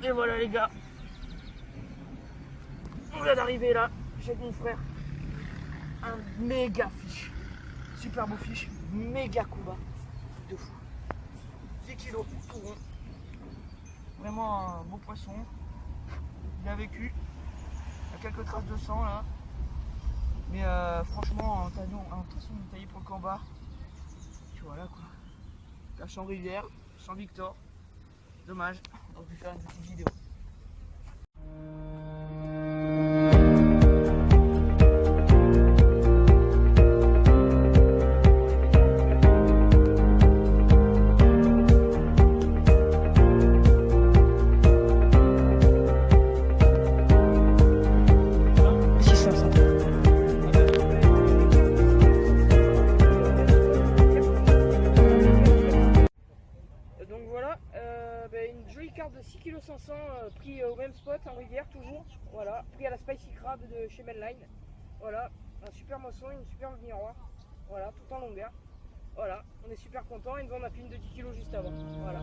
Et voilà les gars, on vient d'arriver là, chez mon frère. Un méga fiche, super beau fiche, méga combat, de fou. 10 kilos tout rond, vraiment un beau poisson. Il a vécu, il y a quelques traces de sang là, mais franchement un poisson taillé pour le combat. Puis voilà quoi, cache en rivière, sans Victor, dommage, on aurait pu faire une petite vidéo. Une jolie carte de 6,5 kg pris au même spot en rivière toujours, voilà, pris à la Spicy Crab de chez Mainline, voilà, un super moisson, une super miroir, voilà, tout en longueur, voilà, on est super content et nous on a fait une de 10 kg juste avant, voilà.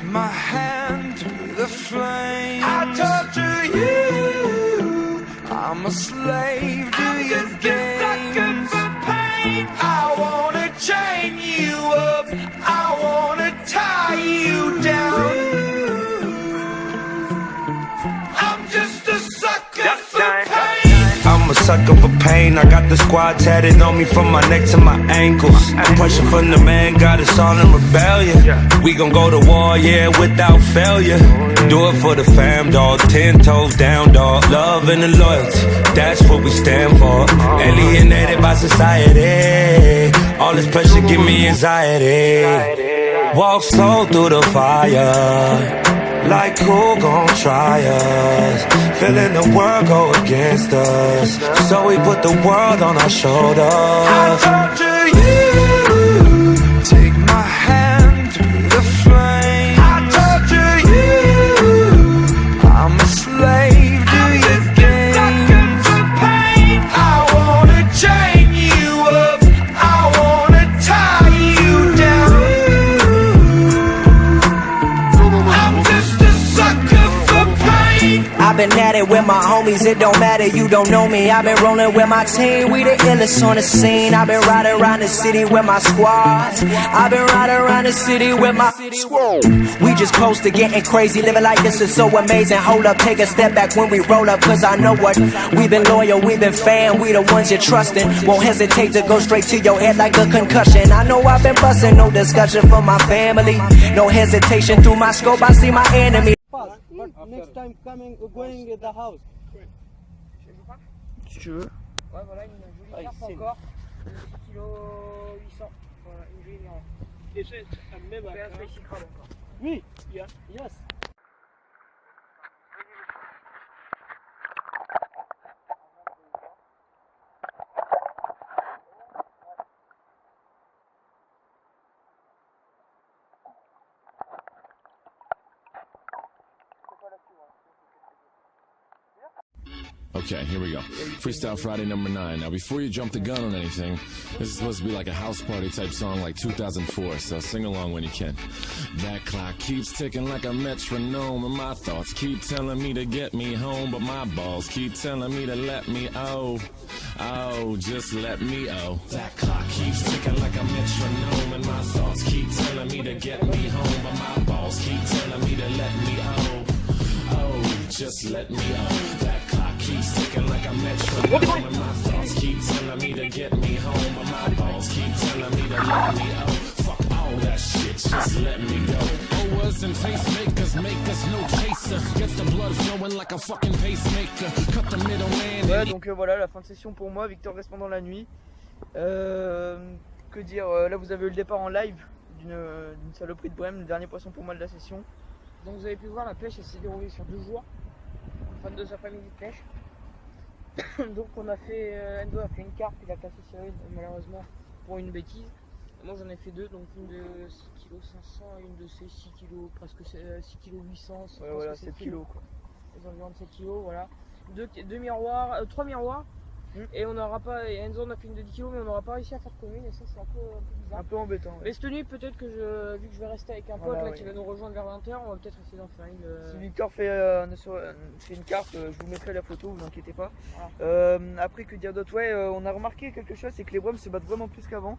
My hand through the flame, I torture you. I'm a slave to your games. I wanna chain you up, I wanna tie you down. I'm just a sucker for pain. I'm a sucker for pain. I got the squad tatted on me from my neck to my ankles. Pressure from the man got us all in rebellion. We gon' go to war, yeah, without failure. Do it for the fam, dog. 10 toes down, dog. Love and the loyalty, that's what we stand for. Alienated by society. All this pressure give me anxiety. Walk slow through the fire. Like who gon' try us? Feeling the world go against us, so we put the world on our shoulders. I torture you. Take my hand through the flame. I torture you. I'm a slave to your games. I wanna chain you up, I wanna tie you down. I'm just a sucker for pain. I've been at it with my homies, it don't matter, you don't know me. I've been rolling with my team, we the illest on the scene. I've been riding around the city with my squad. I've been riding around the city with my squad. We just close to getting crazy, living like this is so amazing. Hold up, take a step back when we roll up, cause I know what. We've been loyal, we've been fan, we the ones you're trusting. Won't hesitate to go straight to your head like a concussion. I know I've been busting, no discussion for my family. No hesitation, through my scope I see my enemy. But next time going in the house. Si tu veux. Ouais, voilà, une jolie carte encore. 6,8 kg. Voilà, une jolie miroir. Is it a mimic? Ouais, un Spicy Crab encore. Oui, yeah, yes. Okay, here we go. Freestyle Friday number 9. Now, before you jump the gun on anything, this is supposed to be like a house party type song like 2004, so sing along when you can. That clock keeps ticking like a metronome, and my thoughts keep telling me to get me home, but my balls keep telling me to let me just let me That clock keeps ticking like a metronome, and my thoughts keep telling me to get me home, but my balls keep telling me to let me just let me That clock keeps ticking like a metronome, and my thoughts keep telling me to get me home, but my balls keep telling me to let me Fuck all that shit, just let me go. Owers and tastemakers make us no chaser. Gets the blood flowing like a fucking pacemaker. Cut the middleman. Ouais, donc voilà la fin de session pour moi. Victor reste pendant la nuit. Que dire, là vous avez eu le départ en live d'une saloperie de Brême, le dernier poisson pour moi de la session. Donc vous avez pu voir, la pêche s'est déroulée sur 2 jours, 22 après-midi de pêche. Donc on a fait, Endo a fait une carpe, il a cassé Cyril malheureusement pour une bêtise. Moi j'en ai fait 2, donc une de 6 kg 500 et une de 6 kg, presque 6 kg 800. Ouais, voilà, 7 kg quoi. Les environs de 7 kg, voilà. 2 miroirs, 3 miroirs. Et on n'aura pas, et Enzo on a fait une de 10 kg, mais on n'aura pas réussi à faire commune, et ça c'est un peu bizarre. Un peu embêtant. Ouais. Mais cette nuit, peut-être que vu que je vais rester avec un pote là qui va nous rejoindre vers 20 h, on va peut-être essayer d'en faire une. Si Victor fait une carte, je vous mettrai la photo, vous inquiétez pas. Voilà. Après, que dire d'autre? Ouais, on a remarqué quelque chose, c'est que les brèmes se battent vraiment plus qu'avant.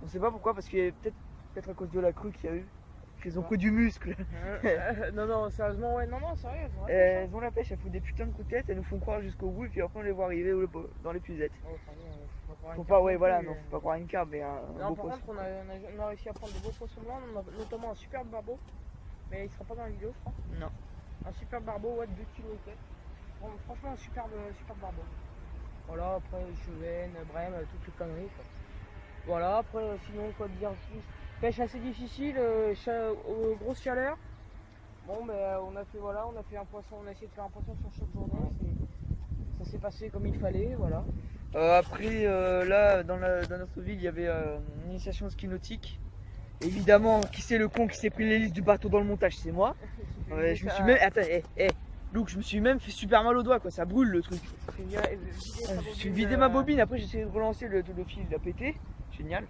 On sait pas pourquoi, parce qu'il y a peut-être à cause de la crue qu'il y a eu. Ils ont pris du muscle. Non, sérieusement, ouais, non, sérieux. Elles ont la pêche, elles font des putains de coups de tête, elles nous font croire jusqu'au bout, et puis après on les voit arriver dans les puzettes. Faut pas, ouais, voilà, non, faut pas croire une carpe, mais un beau poisson. Par contre, on a réussi à prendre de beaux poissons blancs, notamment un superbe barbeau, mais il sera pas dans la vidéo, je crois. Non. Un superbe barbeau, ouais, 2 kg et quelques. Bon, franchement, un superbe barbeau. Voilà, après, chevenne, brème, toutes les conneries, quoi. Voilà, après, sinon, quoi dire plus. Pêche assez difficile, grosse chaleur. Bon, ben on a fait un poisson, on a essayé de faire un poisson sur chaque journée. Ça s'est passé comme il fallait, voilà. Après, là, dans notre ville, il y avait une initiation ski nautique. Évidemment, qui c'est le con qui s'est pris l'hélice du bateau dans le montage? C'est moi. Je me suis même, attends, Luke, je me suis même fait super mal au doigt, quoi. Ça brûle le truc. Je suis vidé ma bobine. Après, j'ai essayé de relancer le fil, il a pété. Génial.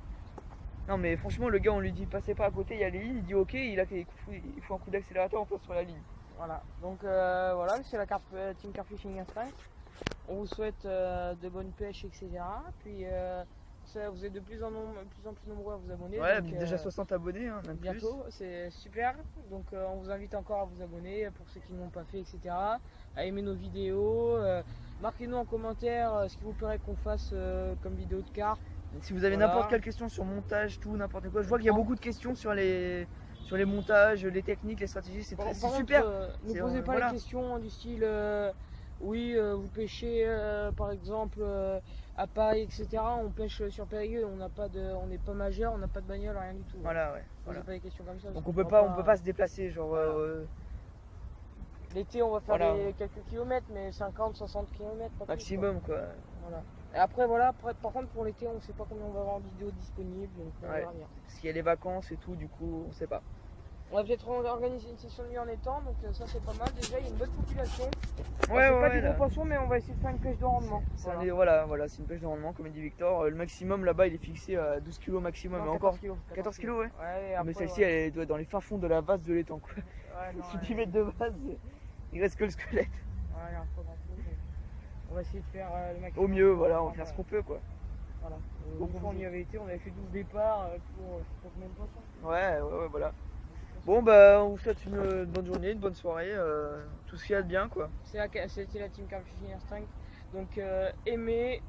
Non mais franchement le gars on lui dit passez pas à côté, il y a les lignes, il dit ok, il faut un coup d'accélérateur, on passe sur la ligne. Voilà, donc voilà, c'est la carte Team Carp Fishing Instinct. On vous souhaite de bonnes pêches, etc. Puis vous êtes de plus en plus nombreux à vous abonner. Ouais, donc, déjà 60 abonnés, hein, même bientôt, c'est super. Donc on vous invite encore à vous abonner pour ceux qui ne l'ont pas fait, etc. À aimer nos vidéos. Marquez-nous en commentaire ce qu'il vous plairait qu'on fasse comme vidéo de carpe. Si vous avez n'importe quelle question sur montage, tout, n'importe quoi, je vois qu'il y a beaucoup de questions sur les montages, les techniques, les stratégies, c'est super. Ne posez pas les questions du style oui, vous pêchez par exemple à paille, etc. On pêche sur Périgueux, on n'est pas majeur, on n'a pas de bagnole, rien du tout. Voilà, ouais. Voilà. Pas des questions comme ça. Donc on peut pas se déplacer, genre. Voilà. L'été on va faire quelques kilomètres, mais 50-60 km maximum quoi. Voilà. Et après voilà, par contre pour l'été on sait pas combien on va avoir de vidéos disponibles, donc on verra bien. Parce qu'il y a les vacances et tout, du coup on sait pas. On va peut-être organiser une session de nuit en étang, donc ça c'est pas mal. Déjà il y a une bonne population. C'est pas des gros poissons, mais on va essayer de faire une pêche de rendement. Voilà, c'est une pêche de rendement comme dit Victor. Le maximum là-bas il est fixé à 12 kg maximum. Non, 14 kg. 14 kg ouais. Mais celle-ci elle doit être dans les fins fonds de la vase de l'étang quoi. Si tu mets de base, il reste que le squelette. Ouais, un peu grand peu. On va essayer de faire le maximum. Au mieux, voilà, on va faire ce qu'on peut quoi. Voilà. Donc on y avait été, on avait fait 12 départs pour combien de poissons. Ouais, voilà. Bon bah on vous souhaite une bonne journée, une bonne soirée, tout ce qu'il y a de bien quoi. C'était la Team Carp Fishing Instinct. Donc aimez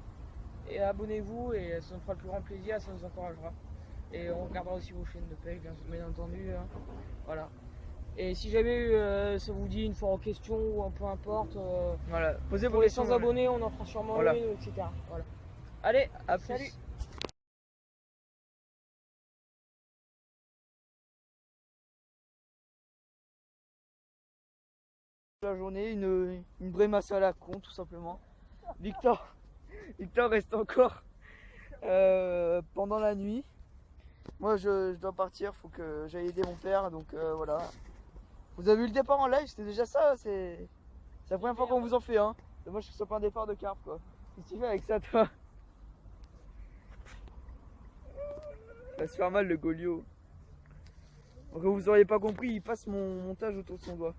et abonnez-vous et ça nous fera le plus grand plaisir, ça nous encouragera. Et on regardera aussi vos chaînes de pêche bien entendu. Hein. Voilà. Et si jamais ça vous dit une fois en question ou peu importe, voilà. Posez vos questions. Pour les 100 abonnés, on en fera sûrement une, etc. Voilà. Allez, à plus. Salut. La journée, une brémasse à la con tout simplement. Victor reste encore pendant la nuit. Moi je dois partir, faut que j'aille aider mon père, donc voilà. Vous avez vu le départ en live, c'était déjà ça, c'est la première fois qu'on vous en fait un. Dommage que ce soit pas un départ de carpe quoi. Qu'est-ce que tu fais avec ça toi? Ça va se faire mal le Golio. Donc vous auriez pas compris, il passe mon montage autour de son doigt.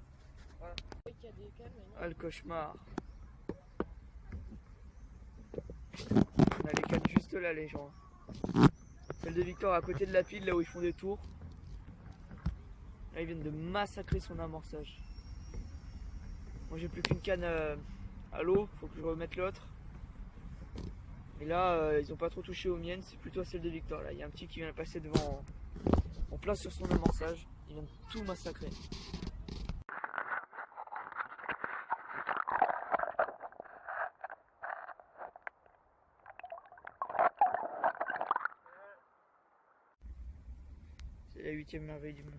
Voilà. Ah le cauchemar. On a les cannes juste là les gens. Celle de Victor à côté de la pile là où ils font des tours. Là ils viennent de massacrer son amorçage. Moi j'ai plus qu'une canne à l'eau, faut que je remette l'autre. Et là ils ont pas trop touché aux miennes, c'est plutôt à celle de Victor. Là il y a un petit qui vient de passer devant en plein sur son amorçage. Il vient de tout massacrer. C'est la 8e merveille du monde.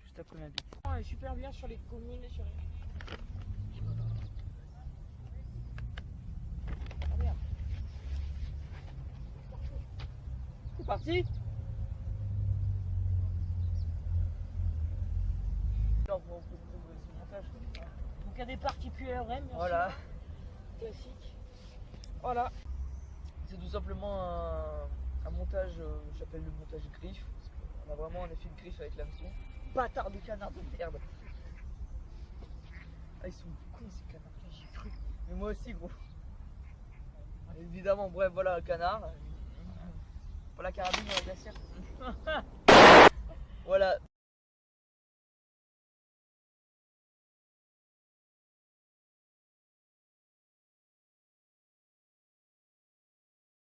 Juste après ma bite. Elle est super bien sur les communes et sur les... Ah merde. C'est parti. Non, pour son montage. Donc il y a des parties QRM, bien Voilà. sûr. Classique. Voilà. C'est tout simplement un montage, j'appelle le montage griffe. Parce qu'on a vraiment un effet de griffe avec l'hameçon. Bâtard de canard de merde. Ah ils sont cons ces canards, j'y ai cru. Mais moi aussi gros. Évidemment, bref voilà un canard. Pour la carabine dans la glacière.